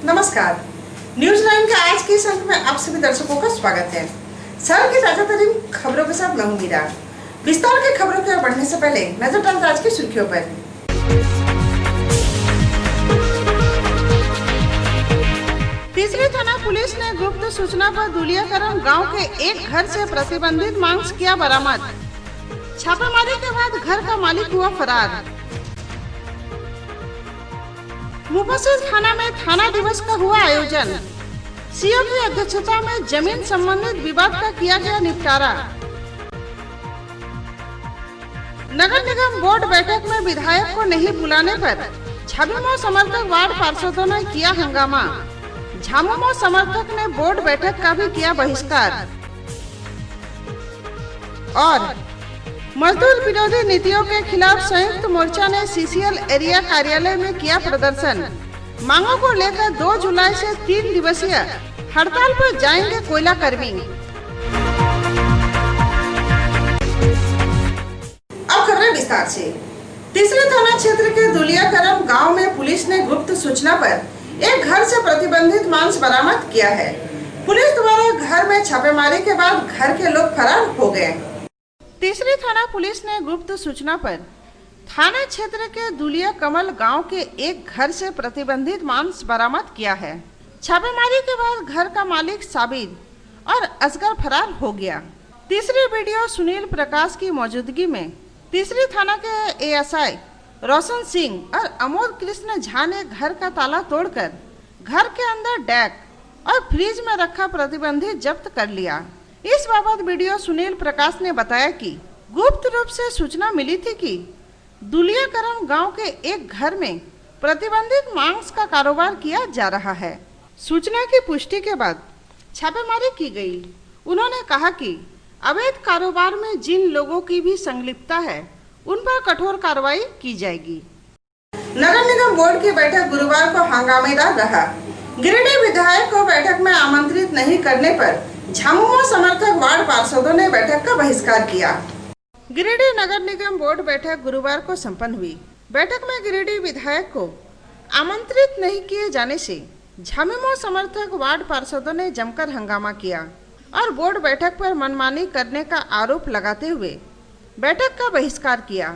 नमस्कार, न्यूज 9 के आज के इस अंक में आप सभी दर्शकों का स्वागत है। शहर की ताजा तरीन खबरों के साथ मैं हूं मीरा। विस्तार के खबरों की ओर बढ़ने से पहले नजर डालते आज की सुर्खियों पर। तीसरी थाना पुलिस ने गुप्त सूचना पर दुलियाकरण गांव के एक घर से प्रतिबंधित मांस किया बरामद। छापेमारी के बाद घर का मालिक हुआ फरार। मुफस्सिल थाना में थाना दिवस का हुआ आयोजन। सीओ की अध्यक्षता में जमीन संबंधित विवाद का किया गया निपटारा। नगर निगम बोर्ड बैठक में विधायक को नहीं बुलाने पर झामुमो समर्थक वार्ड पार्षदों ने किया हंगामा। झामुमो समर्थक ने बोर्ड बैठक का भी किया बहिष्कार। और मजदूर विरोधी नीतियों के खिलाफ संयुक्त मोर्चा ने सीसीएल एरिया कार्यालय में किया प्रदर्शन। मांगों को लेकर 2 जुलाई से 3 दिवसीय हड़ताल पर जाएंगे कोयला कर्मी। अब खबरें विस्तार से। तीसरे थाना क्षेत्र के दुलियाकरण गांव में पुलिस ने गुप्त सूचना पर एक घर से प्रतिबंधित मांस बरामद किया है। पुलिस द्वारा घर में छापेमारी के बाद घर के लोग फरार हो गए। तीसरी थाना पुलिस ने गुप्त सूचना पर थाना क्षेत्र के दुलिया कमल गांव के एक घर से प्रतिबंधित मांस बरामद किया है। छापेमारी के बाद घर का मालिक साबिर और असगर फरार हो गया। तीसरी वीडियो सुनील प्रकाश की मौजूदगी में तीसरी थाना के एएसआई रोशन सिंह और अमोद कृष्ण झा ने घर का ताला तोड़कर घर के अंदर डैक और फ्रिज में रखा प्रतिबंधित जब्त कर लिया। इस बाबत वीडियो सुनील प्रकाश ने बताया कि गुप्त रूप से सूचना मिली थी कि दुलियाकरण गांव के एक घर में प्रतिबंधित मांस का कारोबार किया जा रहा है। सूचना की पुष्टि के बाद छापेमारी की गई। उन्होंने कहा कि अवैध कारोबार में जिन लोगों की भी संलिप्तता है उन पर कठोर कार्रवाई की जाएगी। नगर निगम बोर्ड की बैठक गुरुवार को हंगामेदार रहा। गिरिडीह विधायक को बैठक में आमंत्रित नहीं करने पर झामुमो समर्थक वार्ड पार्षदों ने बैठक का बहिष्कार किया। गिरिडीह नगर निगम बोर्ड बैठक गुरुवार को संपन्न हुई। बैठक में गिरिडीह विधायक को आमंत्रित नहीं किए जाने से झामुमो समर्थक वार्ड पार्षदों ने जमकर हंगामा किया और बोर्ड बैठक पर मनमानी करने का आरोप लगाते हुए बैठक का बहिष्कार किया।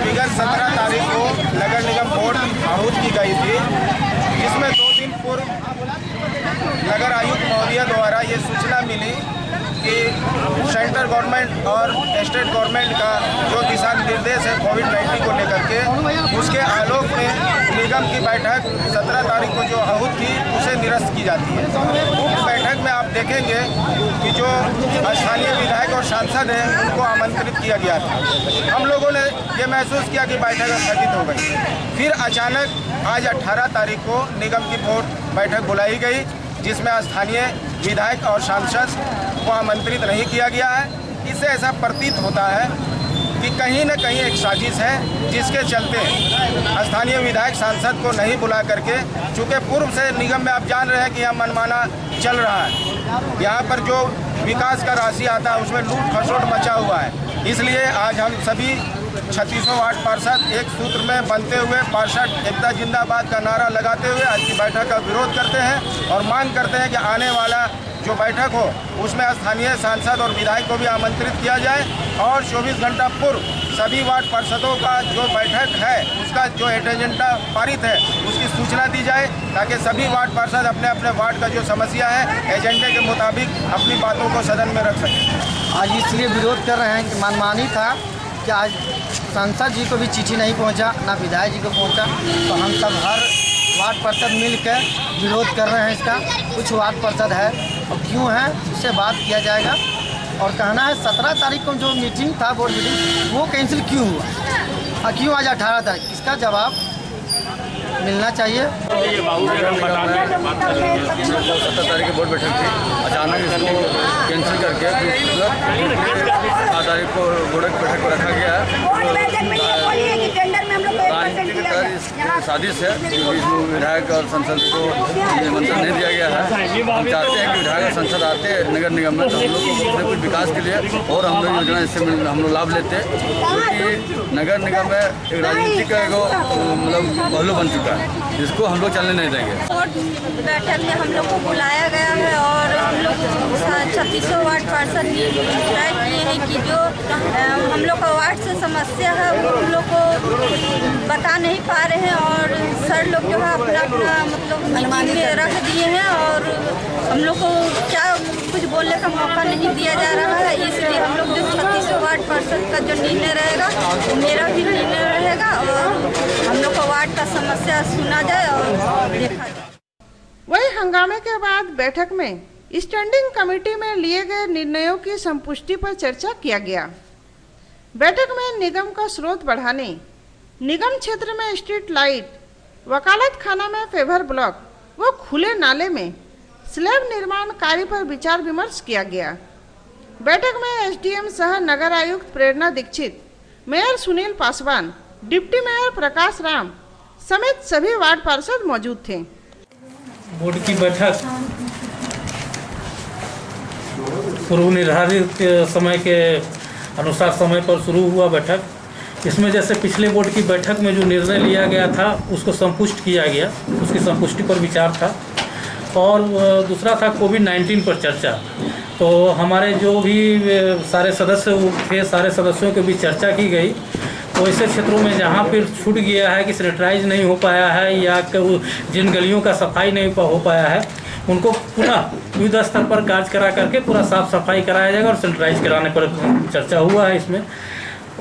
विगत 17 तारीख को नगर निगम बोर्ड आहूत की गई थी, जिसमें 2 दिन पूर्व नगर आयुक्त महोदय द्वारा ये सूचना मिली कि सेंट्रल गवर्नमेंट और स्टेट गवर्नमेंट का जो दिशा निर्देश है कोविड-19 को लेकर के, उसके आलोक में निगम की बैठक 17 तारीख को जो आहूत थी उसे निरस्त की जाती है। इस बैठक में आप देखेंगे कि जो स्थानीय विधायक और सांसद हैं उनको आमंत्रित किया गया था। हम लोगों ने ये महसूस किया कि बैठक स्थगित हो गई। फिर अचानक आज 18 तारीख को निगम की बोर्ड बैठक बुलाई गई, जिसमें स्थानीय विधायक और सांसद को आमंत्रित नहीं किया गया है। इससे ऐसा प्रतीत होता है कि कहीं न कहीं एक साजिश है, जिसके चलते स्थानीय विधायक सांसद को नहीं बुला करके, चूँकि पूर्व से निगम में आप जान रहे हैं कि यह मनमाना चल रहा है। यहाँ पर जो विकास का राशि आता है उसमें लूट खसोट मचा हुआ है। इसलिए आज हम सभी 3600 वार्ड पार्षद एक सूत्र में बनते हुए पार्षद एकता जिंदाबाद का नारा लगाते हुए आज की बैठक का विरोध करते हैं और मांग करते हैं कि आने वाला जो बैठक हो उसमें स्थानीय सांसद और विधायक को भी आमंत्रित किया जाए और 24 घंटा पूर्व सभी वार्ड पार्षदों का जो बैठक है उसका जो एजेंडा पारित है उसकी सूचना दी जाए, ताकि सभी वार्ड पार्षद अपने अपने वार्ड का जो समस्या है एजेंडे के मुताबिक अपनी बातों को सदन में रख सकें। आज इसलिए विरोध कर रहे हैं कि मनमानी था कि आज सांसद जी को भी चिट्ठी नहीं पहुंचा, ना विधायक जी को पहुंचा, तो हम सब हर वार्ड पार्षद मिलकर विरोध कर रहे हैं इसका। कुछ वार्ड पार्षद है और क्यों है उससे बात किया जाएगा। और कहना है 17 तारीख को जो मीटिंग था बोर्ड मीटिंग वो कैंसिल क्यों हुआ और क्यों आज 18 तारीख, इसका जवाब मिलना चाहिए। 17 तारीख की बोर्ड बैठक थी, अचानक इसको कैंसिल करके 7 तारीख को बोर्ड की बैठक को रखा गया है। राजनीति की तरह इसकी साजिश है, इसमें विधायक और संसद को निमंत्रण नहीं दिया गया है। हम चाहते हैं कि विधायक और संसद आते नगर निगम में तो हम लोग को कुछ न कुछ विकास के लिए और हम लोग योजना इससे हम लोग लाभ लेते हैं, क्योंकि नगर निगम में एक राजनीति का एगो मतलब पहलू बन चुका है, जिसको हम लोग चलने नहीं देंगे। बोर्ड बैठक में हम लोग को बुलाया गया है और हम लोग 3600 वार्ड पार्षद तय किए हैं कि जो हम लोग का वार्ड से समस्या है वो हम लोग को बता नहीं पा रहे हैं और सर लोग जो है अपना अपना मतलब मीटिंग में रख दिए हैं और हम लोग को क्या कुछ बोलने का मौका नहीं दिया जा रहा है। इसलिए हम लोग जो 3600 वार्ड पार्षद का जो निर्णय रहेगा वो मेरा भी निर्णय रहेगा और हम लोग का वार्ड का समस्या सुना जाए और देखा जाए। वही हंगामे के बाद बैठक में स्टैंडिंग कमेटी में लिए गए निर्णयों की संपुष्टि पर चर्चा किया गया। बैठक में निगम का स्रोत बढ़ाने, निगम क्षेत्र में स्ट्रीट लाइट, वकालत खाना में फेवर ब्लॉक व खुले नाले में स्लैब निर्माण कार्य पर विचार विमर्श किया गया। बैठक में एसडीएम सह नगर आयुक्त Prerna Dixit, mayor Sunil Paswan, deputy mayor Prakash Ram समेत सभी वार्ड पार्षद मौजूद थे। बोर्ड की बैठक पूर्व निर्धारित समय के अनुसार समय पर शुरू हुआ बैठक। इसमें जैसे पिछले बोर्ड की बैठक में जो निर्णय लिया गया था उसको संपुष्ट किया गया, उसकी संपुष्टि पर विचार था। और दूसरा था कोविड-19 पर चर्चा। तो हमारे जो भी सारे सदस्य थे, सारे सदस्यों के बीच चर्चा की गई। तो ऐसे क्षेत्रों में जहाँ पर छूट गया है कि सैनिटाइज नहीं हो पाया है या जिन गलियों का सफाई नहीं हो पाया है उनको पुनः युद्ध स्तर पर कार्य करा करके पूरा साफ सफाई कराया जाएगा और सैनिटाइज कराने पर चर्चा हुआ है इसमें।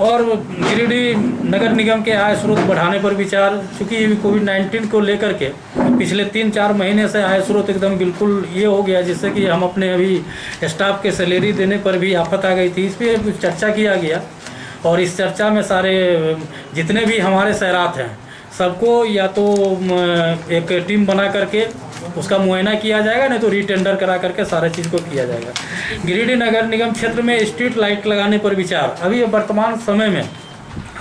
और गिरिडीह नगर निगम के आय स्रोत बढ़ाने पर विचार, चूँकि कोविड-19 को लेकर के पिछले 3-4 महीने से आय स्रोत एकदम बिल्कुल ये हो गया, जिससे कि हम अपने अभी स्टाफ के सैलरी देने पर भी आफत आ गई थी। इस पर चर्चा किया गया और इस चर्चा में सारे जितने भी हमारे शहरात हैं सबको या तो एक टीम बना करके उसका मुआयना किया जाएगा, नहीं तो रीटेंडर करा करके सारे चीज़ को किया जाएगा। गिरिडीह नगर निगम क्षेत्र में स्ट्रीट लाइट लगाने पर विचार। अभी वर्तमान समय में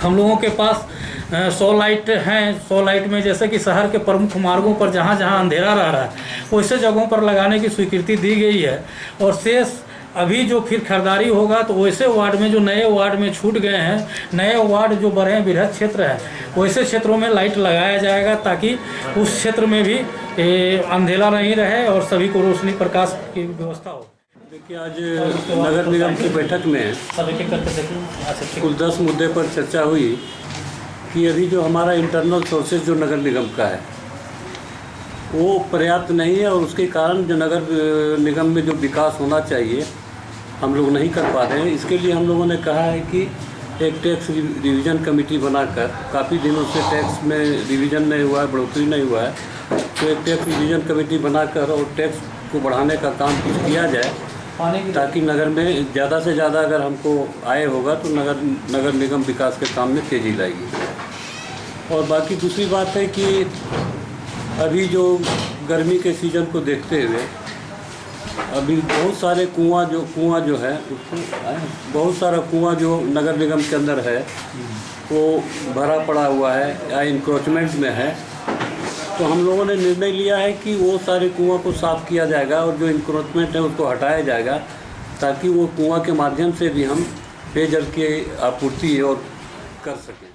हम लोगों के पास 100 लाइट हैं। 100 लाइट में जैसे कि शहर के प्रमुख मार्गों पर जहाँ जहाँ अंधेरा रह रहा है वैसे जगहों पर लगाने की स्वीकृति दी गई है। और शेष अभी जो फिर खरीदारी होगा तो वैसे वार्ड में जो नए वार्ड में छूट गए हैं, नए वार्ड जो बड़े बृहद क्षेत्र है वैसे क्षेत्रों में लाइट लगाया जाएगा, ताकि उस क्षेत्र में भी अंधेरा नहीं रहे और सभी को रोशनी प्रकाश की व्यवस्था हो। देखिए, आज नगर निगम की बैठक में कुल 10 मुद्दे पर चर्चा हुई कि अभी जो हमारा इंटरनल सोर्सेज जो नगर निगम का है वो पर्याप्त नहीं है और उसके कारण जो नगर निगम में जो विकास होना चाहिए हम लोग नहीं कर पा रहे हैं। इसके लिए हम लोगों ने कहा है कि एक टैक्स रिवीजन कमेटी बनाकर, काफ़ी दिनों से टैक्स में रिवीजन नहीं हुआ है, बढ़ोतरी नहीं हुआ है, तो एक टैक्स रिवीजन कमेटी बनाकर और टैक्स को बढ़ाने का काम कुछ किया जाए, ताकि नगर में ज़्यादा से ज़्यादा अगर हमको आय होगा तो नगर निगम विकास के काम में तेज़ी लाएगी। और बाकी दूसरी बात है कि अभी जो गर्मी के सीज़न को देखते हुए अभी बहुत सारे कुआं जो है बहुत सारा कुआं जो नगर निगम के अंदर है वो भरा पड़ा हुआ है या इंक्रोचमेंट में है। तो हम लोगों ने निर्णय लिया है कि वो सारे कुआं को साफ़ किया जाएगा और जो इंक्रोचमेंट है उसको हटाया जाएगा, ताकि वो कुआं के माध्यम से भी हम पेयजल की आपूर्ति और कर सकें।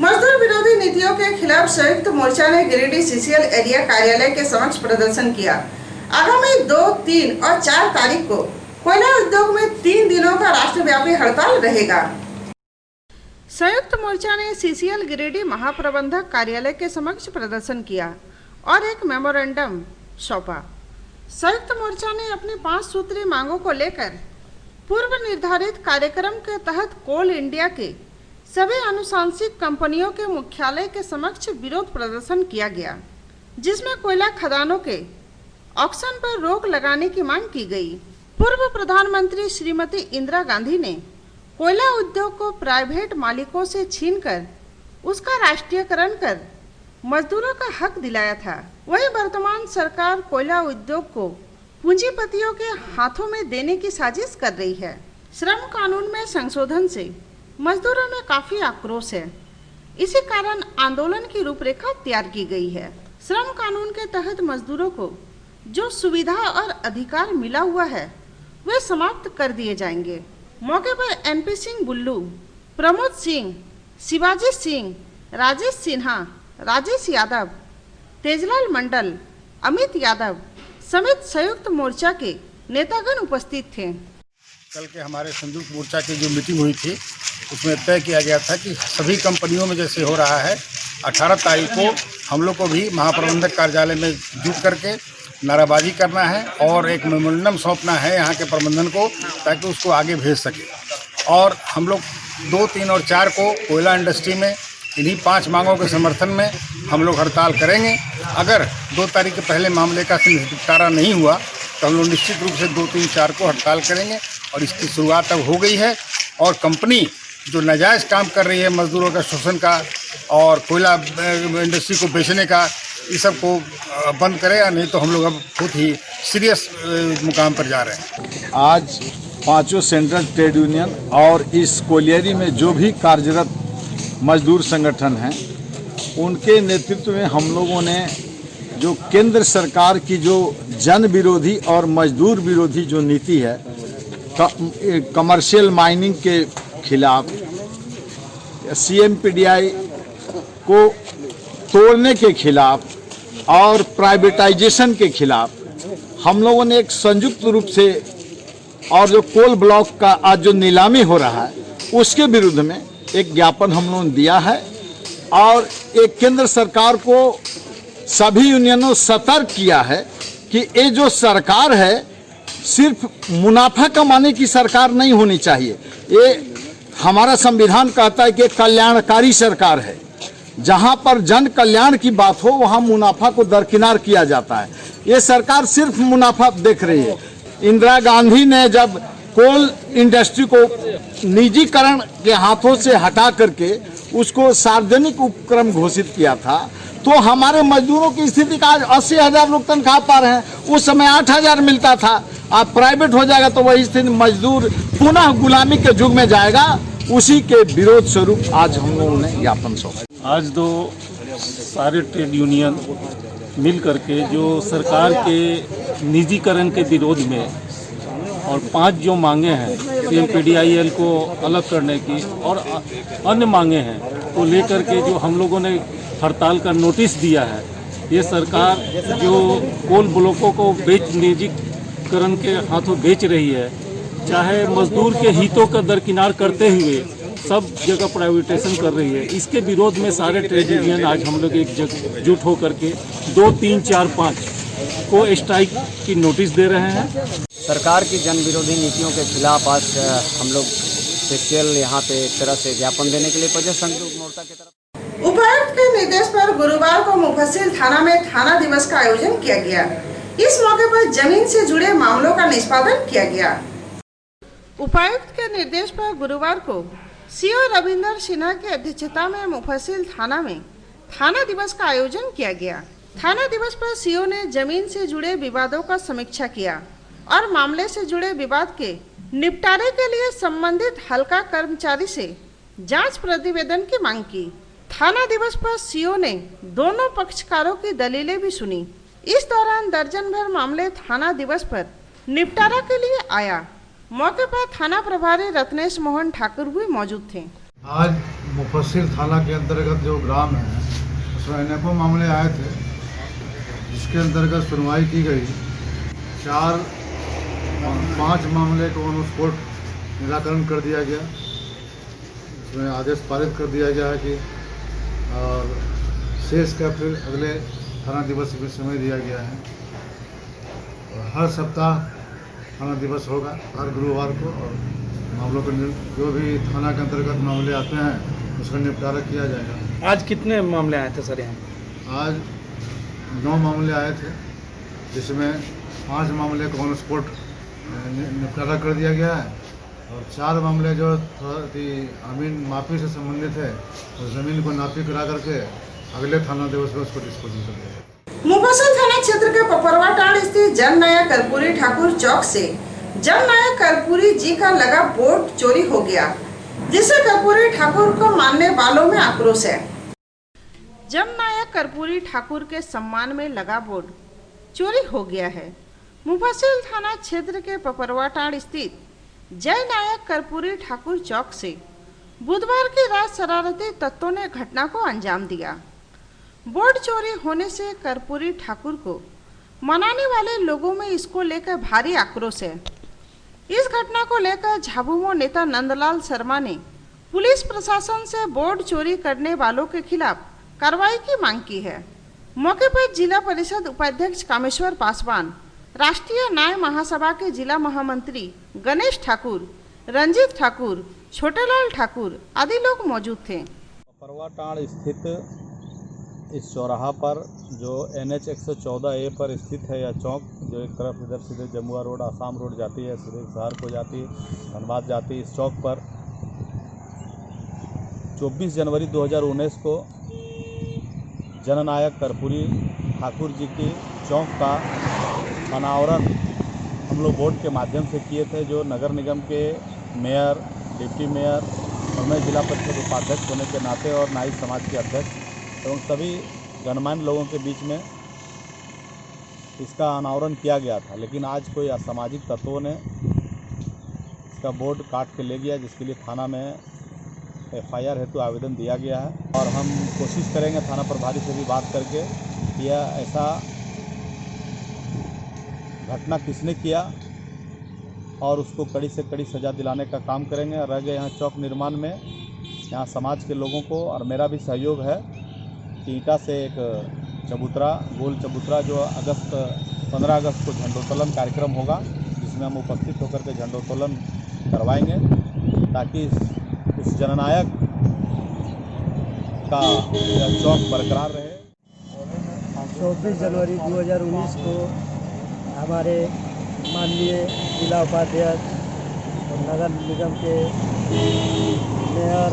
मजदूर विरोधी नीतियों के खिलाफ संयुक्त मोर्चा ने गिरिडीह सीसीएल एरिया कार्यालय के समक्ष प्रदर्शन किया। आगामी 2, 3 और 4 तारीख को कोयला उद्योग में 3 दिनों का राष्ट्रव्यापी हड़ताल रहेगा। संयुक्त मोर्चा ने सीसीएल गिरिडीह महाप्रबंधक कार्यालय के समक्ष प्रदर्शन किया और एक मेमोरेंडम सौंपा। संयुक्त मोर्चा ने अपनी 5 सूत्रीय मांगों को लेकर पूर्व निर्धारित कार्यक्रम के तहत कोल इंडिया के सभी अनुशंसित कंपनियों के मुख्यालय के समक्ष विरोध प्रदर्शन किया गया, जिसमें कोयला खदानों के ऑक्शन पर रोक लगाने की मांग की गई। पूर्व प्रधानमंत्री श्रीमती इंदिरा गांधी ने कोयला उद्योग को प्राइवेट मालिकों से छीनकर उसका राष्ट्रीयकरण कर मजदूरों का हक दिलाया था, वही वर्तमान सरकार कोयला उद्योग को पूंजीपतियों के हाथों में देने की साजिश कर रही है। श्रम कानून में संशोधन से मजदूरों में काफी आक्रोश है। इसी कारण आंदोलन की रूपरेखा तैयार की गई है। श्रम कानून के तहत मजदूरों को जो सुविधा और अधिकार मिला हुआ है वे समाप्त कर दिए जाएंगे। मौके पर एनपी सिंह बुल्लू, प्रमोद सिंह, शिवाजी सिंह, राजेश सिन्हा, राजेश यादव, तेजलाल मंडल, अमित यादव समेत संयुक्त मोर्चा के नेतागण उपस्थित थे। कल के हमारे संयुक्त मोर्चा की जो मीटिंग हुई थी उसमें तय किया गया था कि सभी कंपनियों में जैसे हो रहा है 18 तारीख को हम लोग को भी महाप्रबंधक कार्यालय में जुट करके नाराबाजी करना है और एक मेमोरेंडम सौंपना है यहाँ के प्रबंधन को, ताकि उसको आगे भेज सके। और हम लोग 2, 3 और 4 को कोयला इंडस्ट्री में इन्हीं 5 मांगों के समर्थन में हम लोग हड़ताल करेंगे। अगर 2 तारीख के पहले मामले का निपटारा नहीं हुआ तो हम लोग निश्चित रूप से 2, 3, 4 को हड़ताल करेंगे और इसकी शुरुआत अब हो गई है। और कंपनी जो नाजायज़ काम कर रही है मजदूरों का शोषण का और कोयला इंडस्ट्री को बेचने का, इस सब को बंद करे, या नहीं तो हम लोग अब बहुत ही सीरियस मुकाम पर जा रहे हैं। आज 5 सेंट्रल ट्रेड यूनियन और इस कोयलियरी में जो भी कार्यरत मजदूर संगठन हैं उनके नेतृत्व में हम लोगों ने जो केंद्र सरकार की जो जन विरोधी और मजदूर विरोधी जो नीति है, कमर्शियल माइनिंग के खिलाफ, CMPDI को तोड़ने के खिलाफ और प्राइवेटाइजेशन के खिलाफ हम लोगों ने एक संयुक्त रूप से, और जो कोल ब्लॉक का आज जो नीलामी हो रहा है उसके विरुद्ध में एक ज्ञापन हम लोगों ने दिया है। और एक केंद्र सरकार को सभी यूनियनों सतर्क किया है कि ये जो सरकार है सिर्फ मुनाफा कमाने की सरकार नहीं होनी चाहिए। ये हमारा संविधान कहता है कि कल्याणकारी सरकार है। जहां पर जन कल्याण की बात हो वहां मुनाफा को दरकिनार किया जाता है। ये सरकार सिर्फ मुनाफा देख रही है। इंदिरा गांधी ने जब कोल इंडस्ट्री को निजीकरण के हाथों से हटा करके उसको सार्वजनिक उपक्रम घोषित किया था, तो हमारे मजदूरों की स्थिति का आज 80,000 लोग तनख्वाह पा रहे हैं। उस समय 8,000 मिलता था। अब प्राइवेट हो जाएगा तो वही स्थिति, मजदूर पुनः गुलामी के युग में जाएगा। उसी के विरोध स्वरूप आज हम लोगों ने ज्ञापन सौंपा। आज 2 सारे ट्रेड यूनियन मिल करके जो सरकार के निजीकरण के विरोध में और 5 जो मांगे हैं CMPDIL को अलग करने की और अन्य मांगे हैं को लेकर के जो हम लोगों ने हड़ताल का नोटिस दिया है। ये सरकार जो कोल ब्लॉकों को निजीकरण के हाथों बेच रही है, चाहे मजदूर के हितों का दरकिनार करते हुए सब जगह प्राइवेटाइजेशन कर रही है। इसके विरोध में सारे ट्रेड यूनियन आज हम लोग एक जगह जुट होकर के 2, 3, 4, 5 को स्ट्राइक की नोटिस दे रहे हैं। सरकार की जन विरोधी नीतियों के खिलाफ आज हम लोग स्पेशल यहाँ पे एक तरह से ज्ञापन देने के लिए पहुंचे संयुक्त मोर्चा की तरफ। उपायुक्त के निर्देश पर गुरुवार को मुफस्सिल थाना में थाना दिवस का आयोजन किया गया। इस मौके पर जमीन से जुड़े मामलों का निष्पादन किया गया। उपायुक्त के निर्देश पर गुरुवार को CO रविंदर सिन्हा की अध्यक्षता में मुफस्सिल थाना में थाना दिवस का आयोजन किया गया। थाना दिवस पर CO ने जमीन से जुड़े विवादों का समीक्षा किया और मामले से जुड़े विवाद के निपटारे के लिए संबंधित हल्का कर्मचारी से जांच प्रतिवेदन की मांग की। थाना दिवस पर CO ने दोनों पक्षकारों की दलीलें भी सुनी। इस दौरान दर्जन भर मामले थाना दिवस पर निपटारा के लिए आया। मौके पर थाना प्रभारी रत्नेश मोहन ठाकुर भी मौजूद थे। आज मुफस्सिल थाना के अंतर्गत जो ग्राम है उसमें अनेकों मामले आए थे, जिसके अंतर्गत सुनवाई की गई। 5 मामले को ऑन स्पॉट निराकरण कर दिया गया। उसमें आदेश पारित कर दिया गया है कि और शेष का फिर अगले थाना दिवस में समय दिया गया है। और हर सप्ताह थाना दिवस होगा, हर गुरुवार को, और मामलों को जो भी थाना के अंतर्गत मामले आते हैं उसका निपटारा किया जाएगा। आज कितने मामले आए थे सर यहाँ? आज 9 मामले आए थे, जिसमें 5 मामले को ऑन स्पॉट निपटारा कर दिया गया है और 4 मामले जो थोड़ी ज़मीन माफी से संबंधित है, उस ज़मीन को नापी करा करके अगले थाना दिवस में उसको डिस्पोजल कर दिया जाएगा। मुफस्सिल थाना क्षेत्र के पपरवाटाड़ स्थित जननायक कर्पूरी ठाकुर चौक से जननायक कर्पूरी जी का लगा बोर्ड चोरी हो गया, जिससे कर्पूरी ठाकुर को मानने वालों में आक्रोश है। जननायक कर्पूरी ठाकुर के सम्मान में लगा बोर्ड चोरी हो गया है। मुफस्सिल थाना क्षेत्र के पपरवाटाड़ स्थित जय नायक कर्पूरी ठाकुर चौक से बुधवार की रात शरारती तत्वों ने घटना को अंजाम दिया। बोर्ड चोरी होने से कर्पूरी ठाकुर को मनाने वाले लोगों में इसको लेकर भारी आक्रोश है। इस घटना को लेकर झाबुमो नेता नंदलाल शर्मा ने पुलिस प्रशासन से बोर्ड चोरी करने वालों के खिलाफ कार्रवाई की मांग की है। मौके पर जिला परिषद उपाध्यक्ष कामेश्वर पासवान, राष्ट्रीय न्याय महासभा के जिला महामंत्री गणेश ठाकुर, रंजीत ठाकुर, छोटेलाल ठाकुर आदि लोग मौजूद थे। पपरवाटाड़ स्थित इस चौराहा पर जो NH 114A पर स्थित है यह चौक, जो एक तरफ इधर सीधे जमुआ रोड, आसाम रोड जाती है, सीधे शहर को जाती है, धनबाद जाती है। इस चौक पर 24 जनवरी 2019 को जननायक कर्पूरी ठाकुर जी की चौक का अनावरण हम लोग बोर्ड के माध्यम से किए थे, जो नगर निगम के मेयर, डिप्टी मेयर और मैं जिला परिषद उपाध्यक्ष होने के नाते और नाई समाज के अध्यक्ष एवं सभी गणमान्य लोगों के बीच में इसका अनावरण किया गया था। लेकिन आज कोई असामाजिक तत्वों ने इसका बोर्ड काट के ले गया, जिसके लिए थाना में FIR हेतु आवेदन दिया गया है। और हम कोशिश करेंगे थाना प्रभारी से भी बात करके यह ऐसा घटना किसने किया और उसको कड़ी से कड़ी सज़ा दिलाने का काम करेंगे। रह गए यहाँ चौक निर्माण में, यहाँ समाज के लोगों को और मेरा भी सहयोग है कि ईंटा से एक चबूतरा, गोल चबूतरा, जो 15 अगस्त को झंडोत्तोलन कार्यक्रम होगा, जिसमें हम उपस्थित होकर के झंडोत्तोलन करवाएंगे, ताकि उस जननायक का चौक बरकरार रहे। 24 जनवरी 2019 को हमारे माननीय जिला उपाध्यक्ष और नगर निगम के मेयर,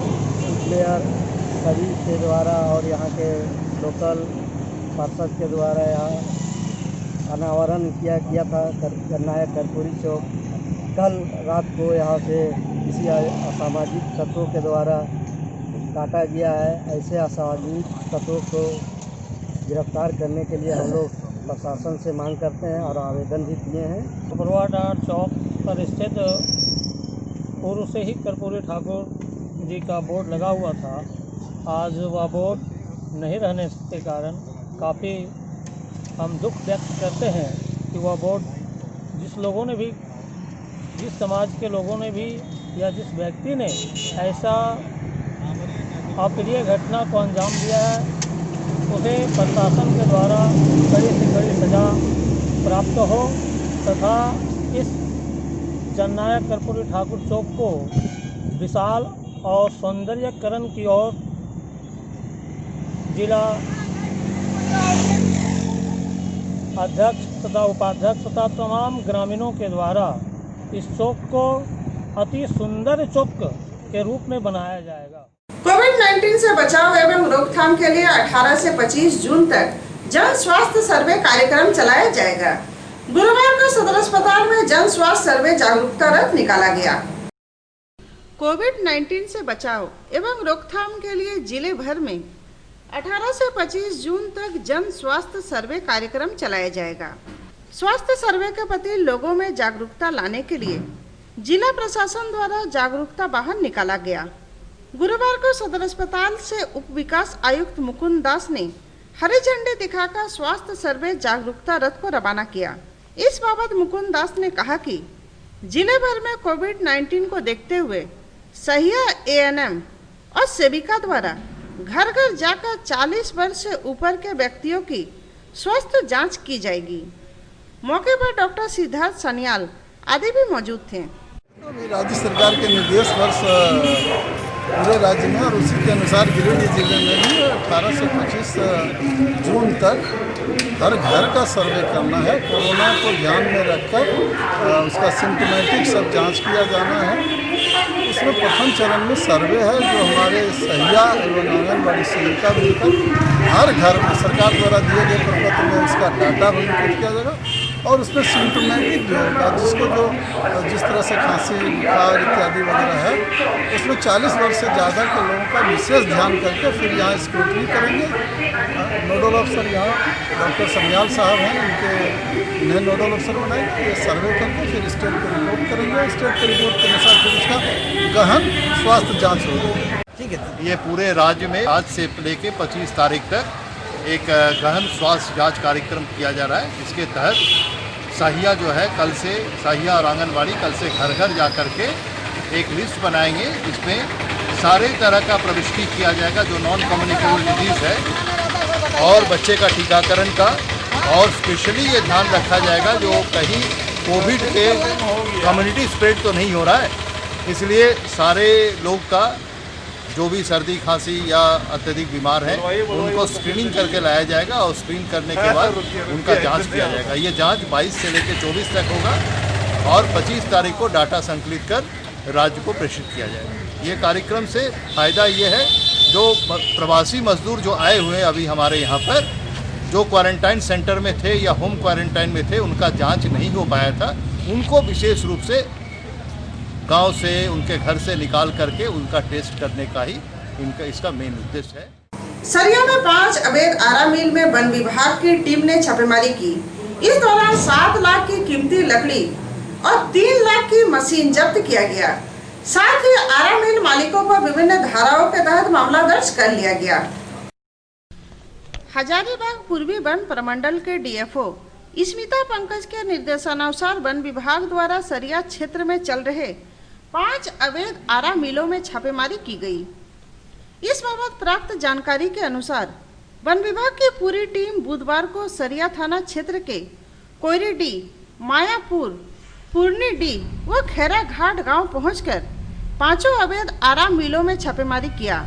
मेयर सभी के द्वारा और यहाँ के लोकल पार्षद के द्वारा यहाँ अनावरण किया था जननायक कर्पूरी चौक। कल रात को यहाँ से किसी असामाजिक तत्वों के द्वारा काटा गया है। ऐसे असामाजिक तत्वों को गिरफ्तार करने के लिए हम लोग प्रशासन से मांग करते हैं और आवेदन भी दिए हैं। पपरवाटाड़ चौक पर स्थित पूर्व से ही कर्पूरी ठाकुर जी का बोर्ड लगा हुआ था। आज वह बोर्ड नहीं रहने के कारण काफ़ी हम दुख व्यक्त करते हैं कि वह बोर्ड जिस लोगों ने भी, जिस समाज के लोगों ने भी या जिस व्यक्ति ने ऐसा अप्रिय घटना को अंजाम दिया है, उसे प्रशासन के द्वारा कड़ी से कड़ी सज़ा प्राप्त हो तथा इस जननायक कर्पूरी ठाकुर चौक को विशाल और सौंदर्यकरण की ओर जिला अध्यक्ष तथा उपाध्यक्ष तथा तमाम ग्रामीणों के द्वारा इस चौक को अति सुंदर चौक के रूप में बनाया जाएगा। कोविड-19 से बचाव एवं रोकथाम के लिए 18 से 25 जून तक जन स्वास्थ्य सर्वे कार्यक्रम चलाया जाएगा। गुरुवार को सदर अस्पताल में जन स्वास्थ्य सर्वे जागरूकता रथ निकाला गया। कोविड-19 से बचाव एवं रोकथाम के लिए जिले भर में 18 से 25 जून तक जन स्वास्थ्य सर्वे कार्यक्रम चलाया जाएगा। स्वास्थ्य सर्वे के प्रति लोगों में जागरूकता लाने के लिए जिला प्रशासन द्वारा जागरूकता वाहन निकाला गया। गुरुवार को सदर अस्पताल से उप विकास आयुक्त मुकुंद दास ने हरी झंडी दिखाकर स्वास्थ्य सर्वे जागरूकता रथ को रवाना किया। इस बाबत मुकुंद दास ने कहा कि जिले भर में कोविड-19 को देखते हुए सहिया ANM और सेविका द्वारा घर घर जाकर 40 वर्ष से ऊपर के व्यक्तियों की स्वास्थ्य जांच की जाएगी। मौके पर डॉक्टर सिद्धार्थ सनियाल आदि भी मौजूद थे। राज्य सरकार के निर्देश पर पूरे राज्य में और उसी के अनुसार गिरिडीह जिले में भी 18 से 25 जून तक हर घर का सर्वे करना है। कोरोना को ध्यान में रखकर उसका सिम्टोमेटिक सब जांच किया जाना है। उस उसमें प्रथम चरण में सर्वे है जो हमारे सहिया एवं आंगनबाड़ी सेविका मिलकर हर घर में सरकार द्वारा दिए गए प्रपत्र में उसका डाटा इनपुट किया जाएगा और उसमें सिम्टोमेटिक जो होगा जिसको जो जिस तरह से खांसी बुखार इत्यादि वगैरह है उसमें 40 वर्ष से ज़्यादा के लोगों का विशेष ध्यान करके फिर यहाँ स्क्रूटनी करेंगे। नोडल अफसर यहाँ डॉक्टर सन्याल साहब हैं, उनके नए नोडल अफसर बनाएंगे, ये सर्वे करके फिर स्टेट को रिपोर्ट करेंगे। स्टेट के रिपोर्ट के अनुसार फिर उसका गहन स्वास्थ्य जाँच होगी। ठीक है, ये पूरे राज्य में आज से लेके 25 तारीख तक एक गहन स्वास्थ्य जांच कार्यक्रम किया जा रहा है। इसके तहत सहिया जो है कल से सहिया और आंगनबाड़ी कल से घर घर जा कर के एक लिस्ट बनाएंगे जिसमें सारे तरह का प्रविष्टि किया जाएगा जो नॉन कम्युनिकेबल डिजीज़ है और बच्चे का टीकाकरण का, और स्पेशली ये ध्यान रखा जाएगा जो कहीं कोविड के कम्युनिटी स्प्रेड तो नहीं हो रहा है, इसलिए सारे लोग का जो भी सर्दी खांसी या अत्यधिक बीमार है उनको स्क्रीनिंग करके लाया जाएगा और स्क्रीन करने के बाद उनका जांच किया जाएगा। ये जांच 22 से लेकर 24 तक होगा और 25 तारीख को डाटा संकलित कर राज्य को प्रेषित किया जाएगा। ये कार्यक्रम से फ़ायदा ये है जो प्रवासी मजदूर जो आए हुए हैं अभी हमारे यहाँ पर, जो क्वारंटाइन सेंटर में थे या होम क्वारंटाइन में थे, उनका जाँच नहीं हो पाया था, उनको विशेष रूप से गांव से उनके घर से निकाल करके उनका टेस्ट करने का ही इनका इसका मेन उद्देश्य है। सरिया में 5 अवैध आरा मिल में वन विभाग की टीम ने छापेमारी की। इस दौरान 7 लाख की कीमती लकड़ी और 3 लाख की मशीन जब्त किया गया। साथ ही आरा मिल मालिकों पर विभिन्न धाराओं के तहत मामला दर्ज कर लिया गया। हजारीबाग पूर्वी वन प्रमंडल के डीएफओ स्मिता पंकज के निर्देशानुसार वन विभाग द्वारा सरिया क्षेत्र में चल रहे 5 अवैध आरा मिलों में छापेमारी की गई। इस बाबत प्राप्त जानकारी के अनुसार वन विभाग की पूरी टीम बुधवार को सरिया थाना क्षेत्र के कोयरीडी, मायापुर, पूर्णीडी व खैरा घाट गांव पहुंचकर 5 अवैध आरा मिलों में छापेमारी किया,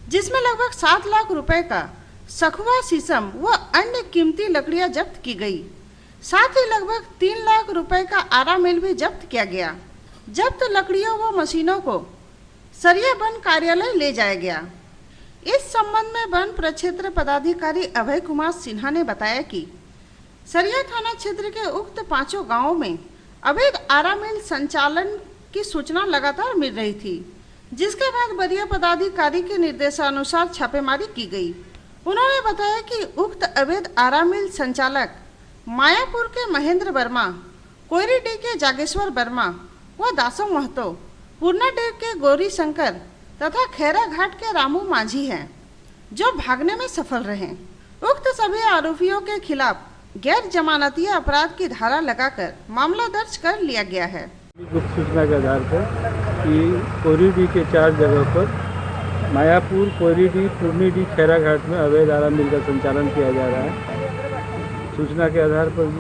जिसमें लगभग 7 लाख रुपए का सखुआ शीशम व अन्य कीमती लकड़ियां जब्त की गई। साथ ही लगभग 3 लाख रुपए का आरा मिल भी जब्त किया गया। जब्त लकड़ियों व मशीनों को सरिया वन कार्यालय ले जाया गया। इस संबंध में वन प्रक्षेत्र पदाधिकारी अभय कुमार सिन्हा ने बताया कि सरिया थाना क्षेत्र के उक्त 5 गांवों में अवैध आरा मिल संचालन की सूचना लगातार मिल रही थी, जिसके बाद वरीय पदाधिकारी के निर्देशानुसार छापेमारी की गई। उन्होंने बताया कि उक्त अवैध आरा मिल संचालक मायापुर के महेंद्र वर्मा, कोयरीडी के जागेश्वर वर्मा व दासो महतो, पूर्णाडेव के गौरी शंकर तथा खैरा घाट के रामू माझी हैं, जो भागने में सफल रहे। उक्त सभी आरोपियों के खिलाफ गैर जमानती अपराध की धारा लगाकर मामला दर्ज कर लिया गया है। गुप्त सूचना के आधार पर कि कोयरीडी के 4 जगह पर मायापुर, कोयरीडी, पूर्णीडी, खैरा घाट में अवैध आरा मिल का संचालन किया जा रहा है। सूचना के आधार पर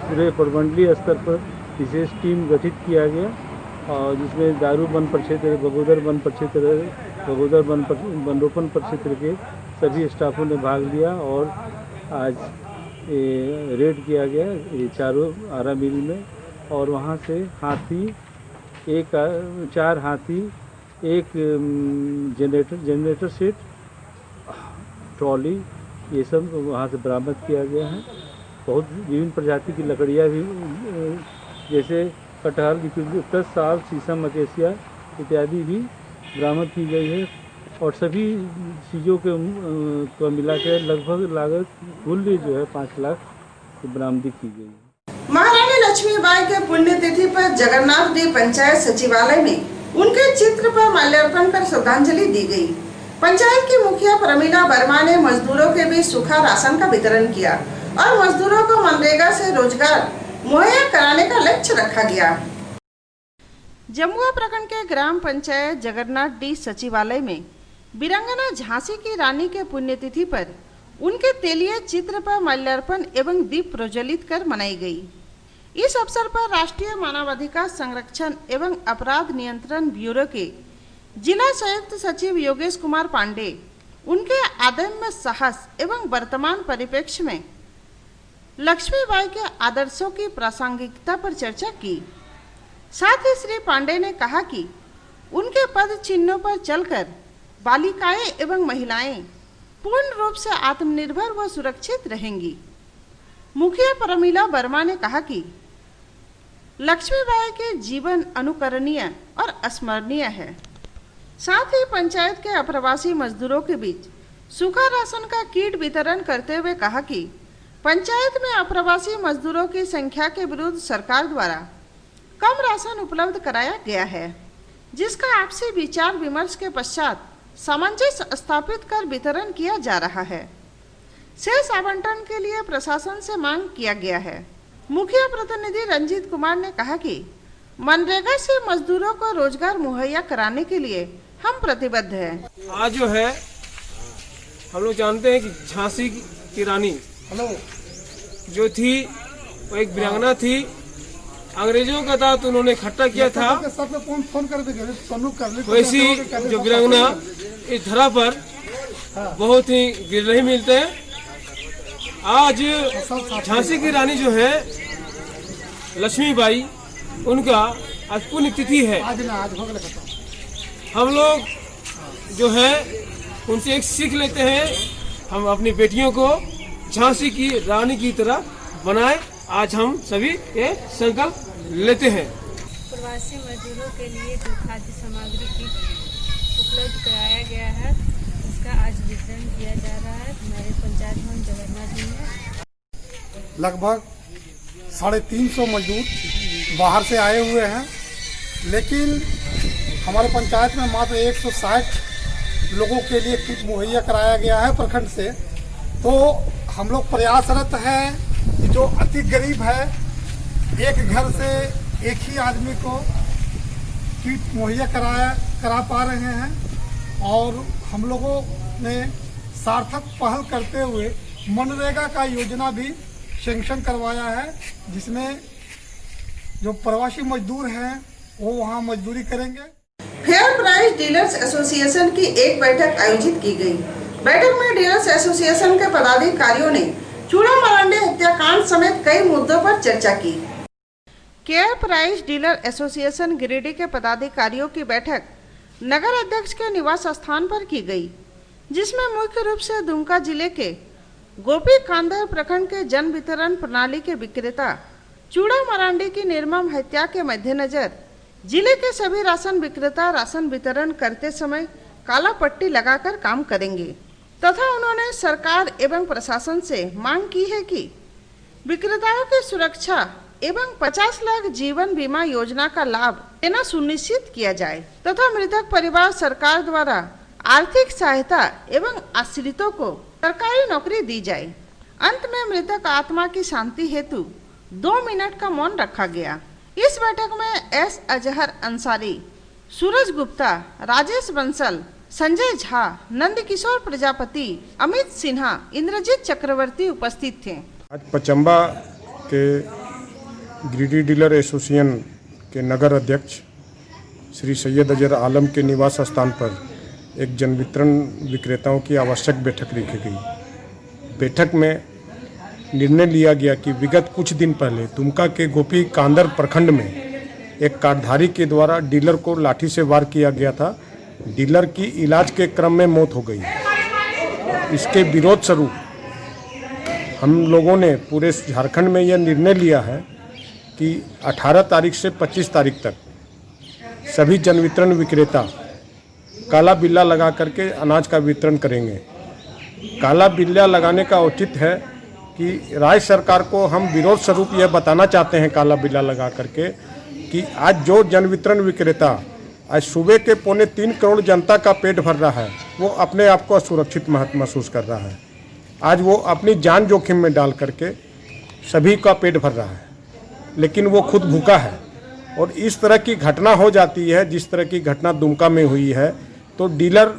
पूरे प्रमंडलीय स्तर पर विशेष टीम गठित किया गया और जिसमें दारू वन प्रक्षेत्र, बगोदर वन प्रक्षेत्र, बगोदर वनरोपण प्रक्षेत्र के सभी स्टाफों ने भाग लिया और आज रेड किया गया ये 4 आरा मिल में और वहाँ से हाथी 4 हाथी, 1 जनरेटर सेट, ट्रॉली, ये सब वहाँ से बरामद किया गया है। बहुत विभिन्न प्रजाति की लकड़ियाँ भी जैसे कटहल की 10 साल, शीशम, अकेसिया इत्यादि भी बरामद की गई है और सभी चीज़ों के को मिला के लगभग लागत मूल्य जो है 5 लाख की बरामदी की गई है। महारानी लक्ष्मीबाई के पुण्यतिथि पर जगन्नाथ डी पंचायत सचिवालय में उनके चित्र पर माल्यार्पण कर श्रद्धांजलि दी गई। पंचायत की मुखिया प्रमीला वर्मा ने मजदूरों के बीच सूखा राशन का वितरण किया और मजदूरों को मनरेगा से रोजगार मुहैया कराने का लक्ष्य रखा गया। जमुआ प्रखंड के ग्राम पंचायत जगन्नाथ डी सचिवालय में वीरांगना झांसी की रानी के पुण्यतिथि पर उनके तेलीय चित्र पर माल्यार्पण एवं दीप प्रज्वलित कर मनाई गई। इस अवसर पर राष्ट्रीय मानवाधिकार संरक्षण एवं अपराध नियंत्रण ब्यूरो के जिला संयुक्त सचिव योगेश कुमार पांडे उनके अदम्य साहस एवं वर्तमान परिप्रेक्ष्य में लक्ष्मीबाई के आदर्शों की प्रासंगिकता पर चर्चा की। साथ ही श्री पांडे ने कहा कि उनके पद चिन्हों पर चलकर बालिकाएं एवं महिलाएं पूर्ण रूप से आत्मनिर्भर व सुरक्षित रहेंगी। मुखिया प्रमिला वर्मा ने कहा कि लक्ष्मीबाई के जीवन अनुकरणीय और स्मरणीय है। साथ ही पंचायत के अप्रवासी मजदूरों के बीच सूखा राशन का किट वितरण करते हुए कहा कि पंचायत में अप्रवासी मजदूरों की संख्या के विरुद्ध सरकार द्वारा कम राशन उपलब्ध कराया गया है, जिसका आपसी विचार विमर्श के पश्चात सामंजस्य स्थापित कर वितरण किया जा रहा है। शेष आवंटन के लिए प्रशासन से मांग किया गया है। मुखिया प्रतिनिधि रंजीत कुमार ने कहा कि मनरेगा से मजदूरों को रोजगार मुहैया कराने के लिए हम प्रतिबद्ध हैं। आज जो है हम लोग जानते हैं कि झांसी की रानी जो थी वो एक वीरांगना थी। अंग्रेजों का था तो उन्होंने इकट्ठा किया था। वैसी जो वीरांगना इस धरा पर बहुत ही गिरले मिलते हैं। आज झांसी की रानी जो है लक्ष्मीबाई, उनका आज पुण्य तिथि है। हम लोग जो है उनसे एक सीख लेते हैं, हम अपनी बेटियों को झांसी की रानी की तरह बनाएं। आज हम सभी ये संकल्प लेते हैं। प्रवासी मजदूरों के लिए जो खाद्य सामग्री की उपलब्ध कराया गया है, उसका आज वितरण किया जा रहा है हमारे पंचायत भवन जगन्नाथ जी में। लगभग 350 मजदूर बाहर से आए हुए हैं, लेकिन हमारे पंचायत में मात्र 160 लोगों के लिए किट मुहैया कराया गया है प्रखंड से। तो हम लोग प्रयासरत हैं कि जो अति गरीब है, एक घर से एक ही आदमी को किट मुहैया करा पा रहे हैं। और हम लोगों ने सार्थक पहल करते हुए मनरेगा का योजना भी सैंक्शन करवाया है, जिसमें जो प्रवासी मजदूर हैं वो वहाँ मजदूरी करेंगे। फेयर प्राइस डीलर्स एसोसिएशन की एक बैठक आयोजित की गई। बैठक में डीलर्स एसोसिएशन के पदाधिकारियों ने चूड़ा मरांडे हत्याकांड समेत कई मुद्दों पर चर्चा की। Fair price dealer association Giridih के पदाधिकारियों की बैठक नगर अध्यक्ष के निवास स्थान पर की गई, जिसमें मुख्य रूप से दुमका जिले के गोपी कांदर प्रखंड के जन वितरण प्रणाली के विक्रेता चूड़ा मरांडी की निर्मम हत्या के मद्देनजर जिले के सभी राशन विक्रेता राशन वितरण करते समय काला पट्टी लगाकर काम करेंगे तथा उन्होंने सरकार एवं प्रशासन से मांग की है कि विक्रेताओं की सुरक्षा एवं 50 लाख जीवन बीमा योजना का लाभ देना सुनिश्चित किया जाए तथा मृतक परिवार सरकार द्वारा आर्थिक सहायता एवं आश्रितों को सरकारी नौकरी दी जाए। अंत में मृतक आत्मा की शांति हेतु 2 मिनट का मौन रखा गया। इस बैठक में एस अजहर अंसारी, सूरज गुप्ता, राजेश बंसल, संजय झा, नंदकिशोर प्रजापति, अमित सिन्हा, इंद्रजीत चक्रवर्ती उपस्थित थे। आज पचम्बा के गिरिडीह डीलर एसोसिएशन के नगर अध्यक्ष श्री सैयद अजहर आलम के निवास स्थान पर एक जन वितरण विक्रेताओं की आवश्यक बैठक रखी गई। बैठक में निर्णय लिया गया कि विगत कुछ दिन पहले दुमका के गोपी कांदर प्रखंड में एक कार्डधारी के द्वारा डीलर को लाठी से वार किया गया था। डीलर की इलाज के क्रम में मौत हो गई। इसके विरोध स्वरूप हम लोगों ने पूरे झारखंड में यह निर्णय लिया है कि 18 तारीख से 25 तारीख तक सभी जन वितरण विक्रेता काला बिल्ला लगा करके अनाज का वितरण करेंगे। काला बिल्ला लगाने का औचित्य है कि राज्य सरकार को हम विरोध स्वरूप यह बताना चाहते हैं काला बिल्ला लगा करके कि आज जो जन वितरण विक्रेता आज सुबह के 3.25 करोड़ जनता का पेट भर रहा है, वो अपने आप को असुरक्षित महसूस कर रहा है। आज वो अपनी जान जोखिम में डाल करके सभी का पेट भर रहा है, लेकिन वो खुद भूखा है। और इस तरह की घटना हो जाती है, जिस तरह की घटना दुमका में हुई है, तो डीलर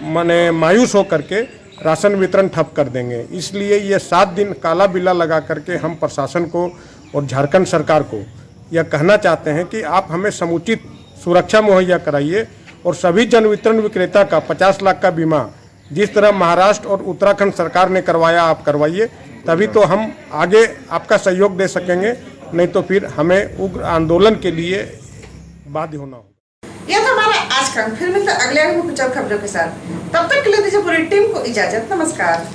माने मायूस होकर के राशन वितरण ठप कर देंगे। इसलिए ये 7 दिन काला बिल्ला लगा करके हम प्रशासन को और झारखंड सरकार को यह कहना चाहते हैं कि आप हमें समुचित सुरक्षा मुहैया कराइए और सभी जन वितरण विक्रेता का 50 लाख का बीमा जिस तरह महाराष्ट्र और उत्तराखंड सरकार ने करवाया आप करवाइए, तभी तो हम आगे आपका सहयोग दे सकेंगे, नहीं तो फिर हमें उग्र आंदोलन के लिए बाध्य होना होगा। आज का फिर मिलते अगले कुछ और खबरों के साथ। तब तक के लिए दीजिए पूरी टीम को इजाजत। नमस्कार।